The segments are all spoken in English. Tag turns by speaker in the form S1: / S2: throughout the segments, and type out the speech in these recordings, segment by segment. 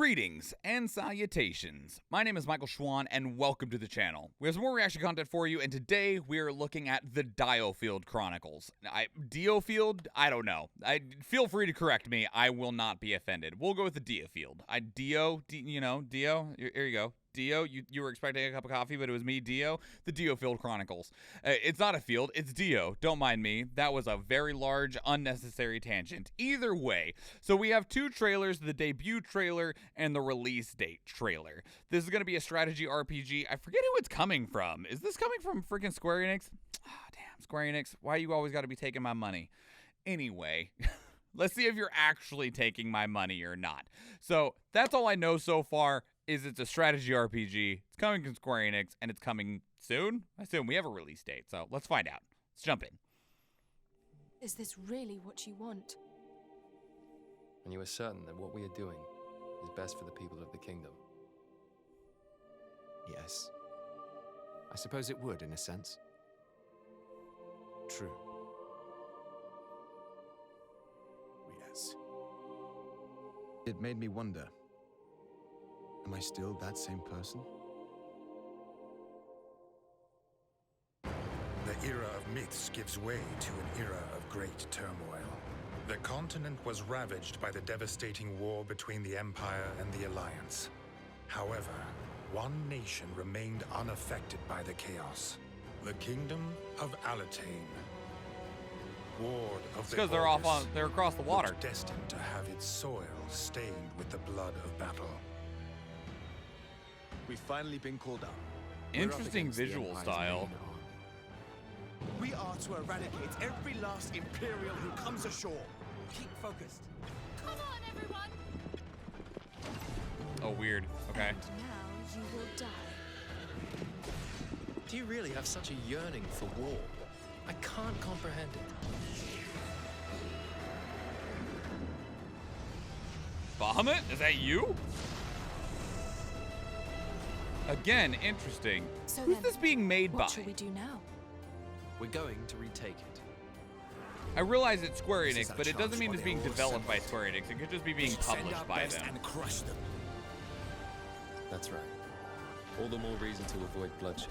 S1: Greetings and salutations. My name is Michael Schwahn and welcome to the channel. We have some more reaction content for you, and today we are looking at the DioField Chronicles. DioField? I don't know. Feel free to correct me. I will not be offended. We'll go with the DioField. Dio, here you go. Dio, you were expecting a cup of coffee, but it was me, Dio. The DioField Chronicles. It's not a field, it's Dio. Don't mind me. That was a very large, unnecessary tangent. Either way, so we have two trailers, the debut trailer and the release date trailer. This is going to be a strategy RPG. I forget who it's coming from. Is this coming from freaking Square Enix? Ah, damn, Square Enix. Why you always got to be taking my money? Anyway, let's see if you're actually taking my money or not. So that's all I know so far. It's a strategy RPG, it's coming from Square Enix, and it's coming soon? I assume we have a release date, so let's find out. Let's jump in.
S2: Is this really what you want?
S3: And you are certain that what we are doing is best for the people of the kingdom?
S4: Yes. I suppose it would, in a sense. True. Yes. It made me wonder. Am I still that same person?
S5: The era of myths gives way to an era of great turmoil. The continent was ravaged by the devastating war between the Empire and the Alliance. However, one nation remained unaffected by the chaos. The Kingdom of Alatane. Ward of the
S1: Because they're across the water.
S5: Destined to have its soil stained with the blood of battle.
S4: We've finally been called up.
S1: Interesting visual style.
S6: We are to eradicate every last Imperial who comes ashore. Keep focused.
S2: Come on, everyone!
S1: Oh, weird. Okay.
S2: And now you will die.
S3: Do you really have such a yearning for war? I can't comprehend it.
S1: Bahamut? Is that you? Again, interesting.
S2: So
S1: Who's
S2: then,
S1: this being made by?
S2: What shall we do now?
S3: We're going to retake it.
S1: I realize it's Square
S6: This
S1: Enix,
S6: is our
S1: but it doesn't
S6: chance
S1: mean
S6: while
S1: it's being
S6: they're all
S1: developed by
S6: assembled.
S1: Square Enix. It could just be being
S6: Send our
S1: published by
S6: best
S1: them.
S6: and crush them.
S3: That's right. All the more reason to avoid bloodshed.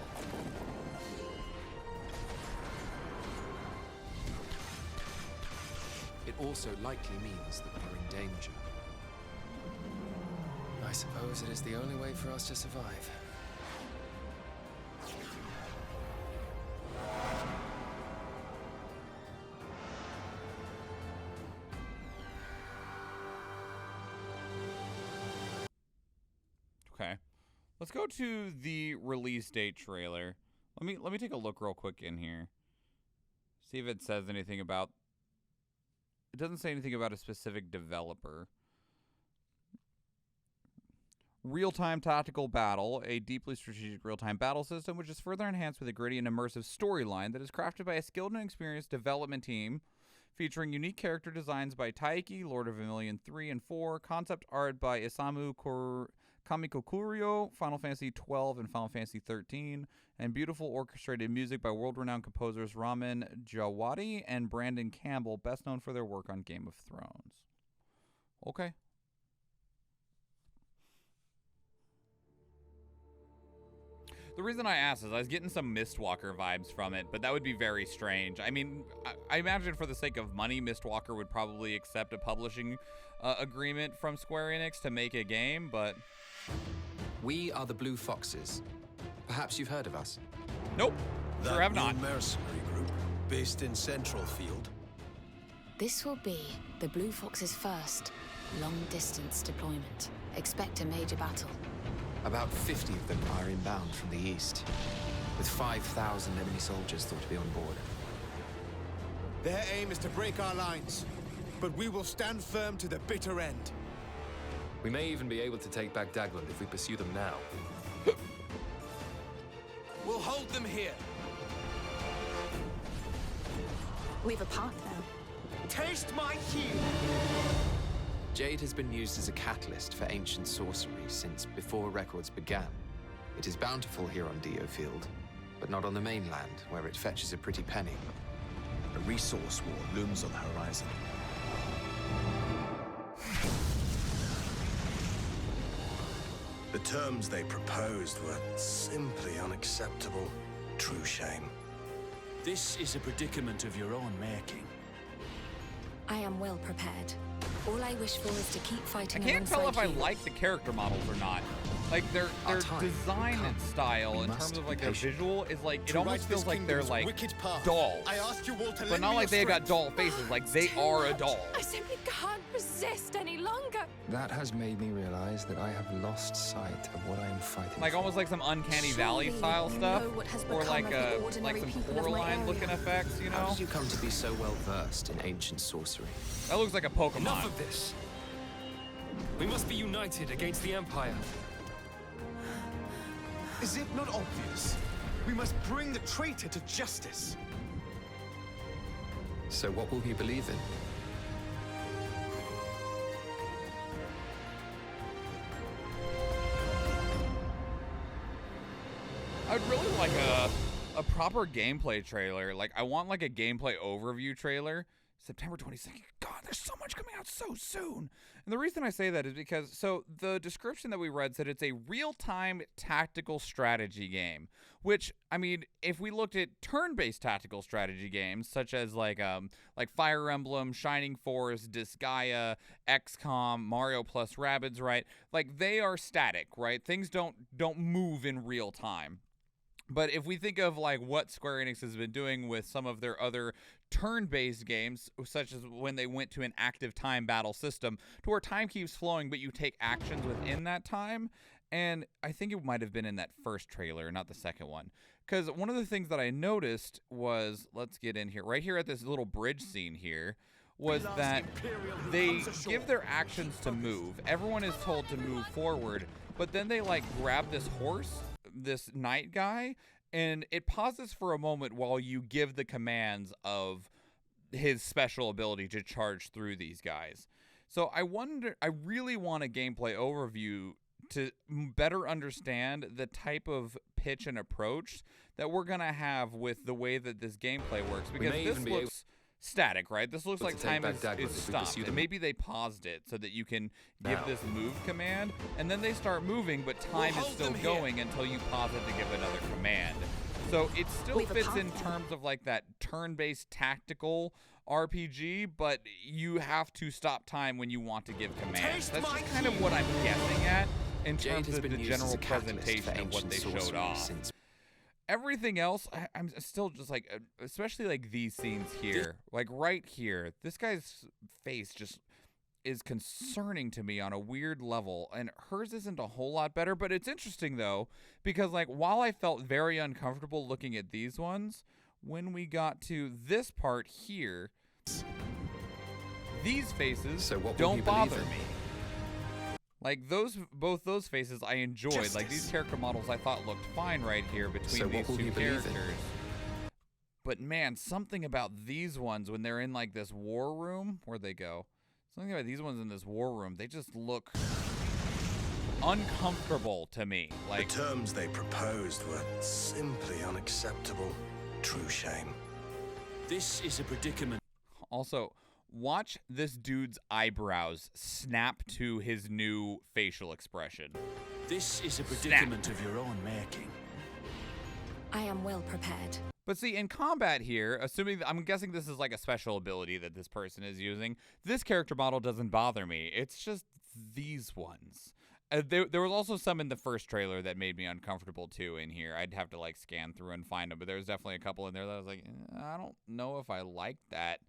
S4: It also likely means that we're in danger.
S3: I suppose it is the only way for us to survive.
S1: Okay. Let's go to the release date trailer. Let me take a look real quick in here. See if it says anything about... It doesn't say anything about a specific developer. Real-time tactical battle, a deeply strategic real-time battle system which is further enhanced with a gritty and immersive storyline that is crafted by a skilled and experienced development team featuring unique character designs by Taiki, Lord of Vermilion 3 and 4, concept art by Isamu Kamikokurio, Final Fantasy 12 and Final Fantasy 13, and beautiful orchestrated music by world-renowned composers Ramin Djawadi and Brandon Campbell, best known for their work on Game of Thrones. Okay. The reason I asked is I was getting some Mistwalker vibes from it, but that would be very strange. I mean, I imagine for the sake of money, Mistwalker would probably accept a publishing agreement from Square Enix to make a game, but...
S4: We are the Blue Foxes. Perhaps you've heard of us.
S1: Nope, sure have not.
S6: mercenary group based in Central Field.
S7: This will be the Blue Fox's first long-distance deployment. Expect a major battle.
S4: About 50 of them are inbound from the east, with 5,000 enemy soldiers thought to be on board.
S6: Their aim is to break our lines, but we will stand firm to the bitter end.
S3: We may even be able to take back Dagland if we pursue them now.
S6: We'll hold them here.
S2: We've a path now.
S6: Taste my heel!
S4: Jade has been used as a catalyst for ancient sorcery since before records began. It is bountiful here on DioField, but not on the mainland, where it fetches a pretty penny.
S6: A resource war looms on the horizon. The terms they proposed were simply unacceptable. True shame.
S8: This is a predicament of your own making.
S7: I am well prepared. All I wish for is to keep fighting
S1: I can't tell if I
S7: alongside you.
S1: like the character models or not. Like their
S4: time
S1: design
S4: will
S1: and
S4: come.
S1: style
S4: We
S1: in
S4: must
S1: terms of
S4: be
S1: like their
S4: patient.
S1: visual is like it
S6: To
S1: almost
S6: right
S1: feels
S6: this
S1: like they're
S6: kingdom's
S1: like
S6: wicked path,
S1: dolls.
S6: I asked you all to
S1: But
S6: lend
S1: not
S6: me
S1: like
S6: your
S1: they got
S6: strength.
S1: doll faces, like they are a doll.
S2: I simply can't resist any longer.
S4: That has made me realize that I have lost sight of what I am fighting
S1: Like
S4: for.
S1: almost like some Uncanny Valley
S7: Surely
S1: style
S7: you
S1: stuff,
S7: know what has
S1: or
S7: become
S1: like
S7: of the
S1: like
S7: ordinary
S1: some
S7: people of my
S1: Coraline looking
S7: area.
S1: effects, you
S4: How
S1: know?
S4: did you come to be so well versed in ancient sorcery?
S1: That looks like a Pokemon.
S3: Enough of this. We must be united against the Empire.
S6: Is it not obvious? We must bring the traitor to justice.
S4: So what will you believe in?
S1: I'd really like a proper gameplay trailer. Like I want like a gameplay overview trailer. September 22nd. God, there's so much coming out so soon. And the reason I say that is because so the description that we read said it's a real-time tactical strategy game, which I mean, if we looked at turn-based tactical strategy games such as like Fire Emblem, Shining Force, Disgaea, XCOM, Mario plus Rabbids, right? Like they are static, right? Things don't move in real time. But if we think of like what Square Enix has been doing with some of their other turn-based games, such as when they went to an active time battle system to where time keeps flowing, but you take actions within that time. And I think it might have been in that first trailer, not the second one. Because one of the things that I noticed was, let's get in here, right here at this little bridge scene here, was that they give their actions to move. Everyone is told to move forward, but then they like grab this horse, this knight guy, and it pauses for a moment while you give the commands of his special ability to charge through these guys. So I really want a gameplay overview to better understand the type of pitch and approach that we're going to have with the way that this gameplay works, because
S4: may
S1: this
S4: even be
S1: looks static, right? This looks
S4: able
S1: like
S4: to take
S1: time
S4: Baghdad
S1: is
S4: if we
S1: stopped,
S4: pursue
S1: and
S4: them.
S1: maybe they paused it so that you can give
S4: Now.
S1: this move command, and then they start moving, but time is
S6: hold
S1: still
S6: them here.
S1: going until you pause it to give another command. So it still
S2: We've a
S1: fits
S2: path
S1: in
S2: now.
S1: terms of like that turn-based tactical RPG, but you have to stop time when you want to give commands.
S6: Taste
S1: That's
S6: my
S1: just kind of what I'm guessing at in
S4: Jade
S1: terms
S4: has
S1: of
S4: been
S1: the
S4: used as
S1: general
S4: a catalyst for
S1: presentation of what
S4: ancient
S1: they showed
S4: sorcery
S1: off.
S4: since
S1: Everything else, I'm still just like, especially like these scenes here, like right here, this guy's face just is concerning to me on a weird level, and hers isn't a whole lot better. But it's interesting though, because like while I felt very uncomfortable looking at these ones, when we got to this part here, these faces
S4: So what will
S1: don't
S4: you believe
S1: bother
S4: in?
S1: me. Like both those faces I enjoyed. Like these
S6: Justice.
S1: character models I thought looked fine right here between
S4: So
S1: these
S4: what will
S1: two
S4: you believe in?
S1: characters. But man, something about these ones when they're in like this war room, where'd they go? Something about these ones in this war room, they just look uncomfortable to me. Like
S6: The terms they proposed were simply unacceptable. True shame.
S8: This is a predicament.
S1: also, watch this dude's eyebrows snap to his new facial expression.
S8: This is a predicament of your own making.
S7: I am well prepared.
S1: But see, in combat here, I'm guessing this is like a special ability that this person is using, this character model doesn't bother me. It's just these ones. There was also some in the first trailer that made me uncomfortable too in here. I'd have to like scan through and find them, but there was definitely a couple in there that I was like, I don't know if I like that.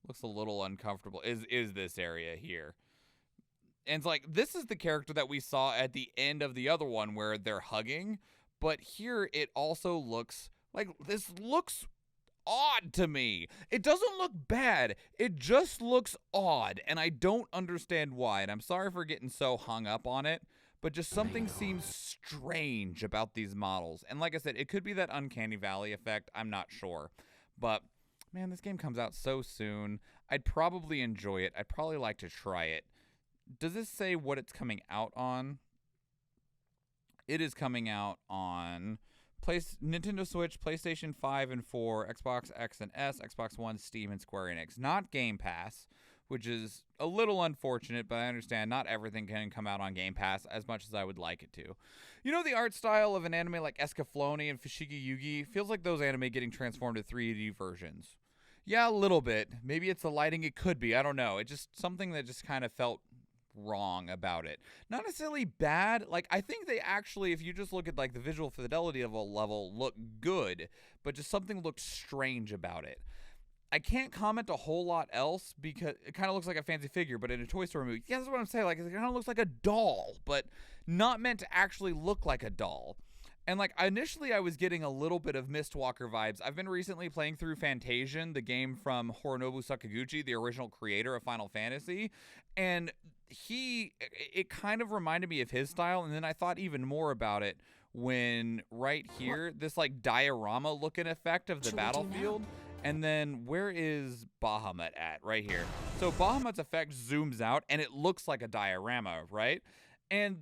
S1: Looks a little uncomfortable. Is this area here? And it's like, this is the character that we saw at the end of the other one where they're hugging, but here it also looks like this looks odd to me. It doesn't look bad. It just looks odd, and I don't understand why. And I'm sorry for getting so hung up on it, but just something seems strange about these models. And like I said, it could be that Uncanny Valley effect. I'm not sure. But man, this game comes out so soon. I'd probably enjoy it. I'd probably like to try it. Does this say what it's coming out on? It is coming out on Nintendo Switch, PlayStation 5 and 4, Xbox X and S, Xbox One, Steam, and Square Enix. Not Game Pass, which is a little unfortunate, but I understand not everything can come out on Game Pass as much as I would like it to. You know, the art style of an anime like Escaflowne and Fushigi Yugi feels like those anime getting transformed to 3D versions. Yeah, a little bit. Maybe it's the lighting. It could be. I don't know. It just something that just kind of felt wrong about it. Not necessarily bad. Like, I think they actually, if you just look at like the visual fidelity of a level, look good, but just something looked strange about it. I can't comment a whole lot else because it kind of looks like a fancy figure, but in a Toy Story movie, yeah, that's what I'm saying. Like, it kind of looks like a doll, but not meant to actually look like a doll. And like, initially I was getting a little bit of Mistwalker vibes. I've been recently playing through Fantasian, the game from Horonobu Sakaguchi, the original creator of Final Fantasy, and it kind of reminded me of his style, and then I thought even more about it when right here, this like diorama looking effect of the battlefield. And then where is Bahamut at? Right here. So Bahamut's effect zooms out and it looks like a diorama, right? And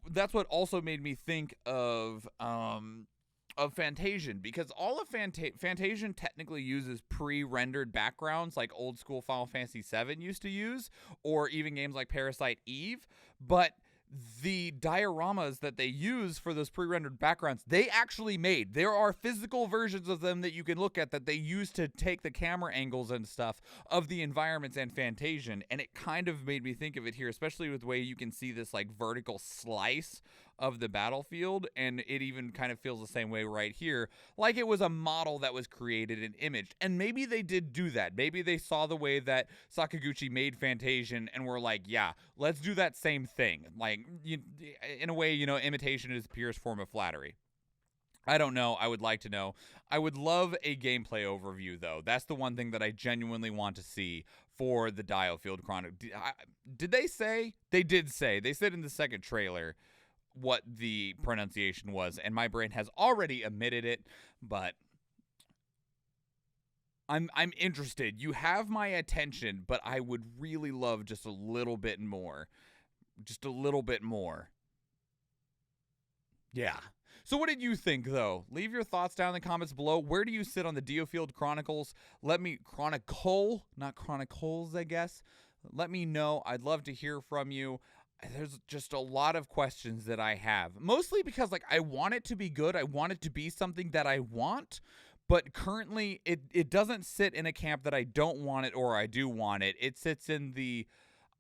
S1: that's what also made me think of Fantasian, because all of Fantasian technically uses pre-rendered backgrounds like old school Final Fantasy VII used to use, or even games like Parasite Eve, but the dioramas that they use for those pre-rendered backgrounds, they actually made. There are physical versions of them that you can look at that they use to take the camera angles and stuff of the environments and Fantasian, and it kind of made me think of it here, especially with the way you can see this like vertical slice of the battlefield, and it even kind of feels the same way right here, like it was a model that was created and imaged. And maybe they did do that. Maybe they saw the way that Sakaguchi made Fantasian and were like, yeah, let's do that same thing. Like, in a way, you know, imitation is the purest form of flattery. I don't know. I would like to know. I would love a gameplay overview, though. That's the one thing that I genuinely want to see for the DioField Chronicle. Did they say? They did say. They said in the second trailer what the pronunciation was, and my brain has already omitted it, but I'm interested. You have my attention, but I would really love just a little bit more. Just a little bit more. Yeah. So what did you think, though? Leave your thoughts down in the comments below. Where do you sit on the DioField Chronicles? Not Chronicles, I guess. Let me know. I'd love to hear from you. There's just a lot of questions that I have, mostly because like I want it to be good. I want it to be something that I want, but currently it doesn't sit in a camp that I don't want it or I do want it. It sits in the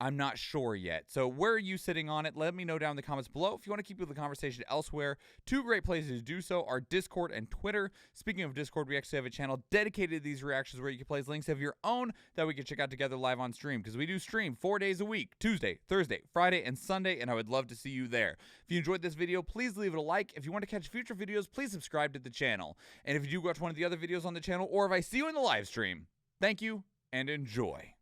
S1: I'm not sure yet. So where are you sitting on it? Let me know down in the comments below. If you want to keep the conversation elsewhere, two great places to do so are Discord and Twitter. Speaking of Discord, we actually have a channel dedicated to these reactions where you can place links of your own that we can check out together live on stream, because we do stream 4 days a week, Tuesday, Thursday, Friday, and Sunday, and I would love to see you there. If you enjoyed this video, please leave it a like. If you want to catch future videos, please subscribe to the channel. And if you do watch one of the other videos on the channel, or if I see you in the live stream, thank you and enjoy.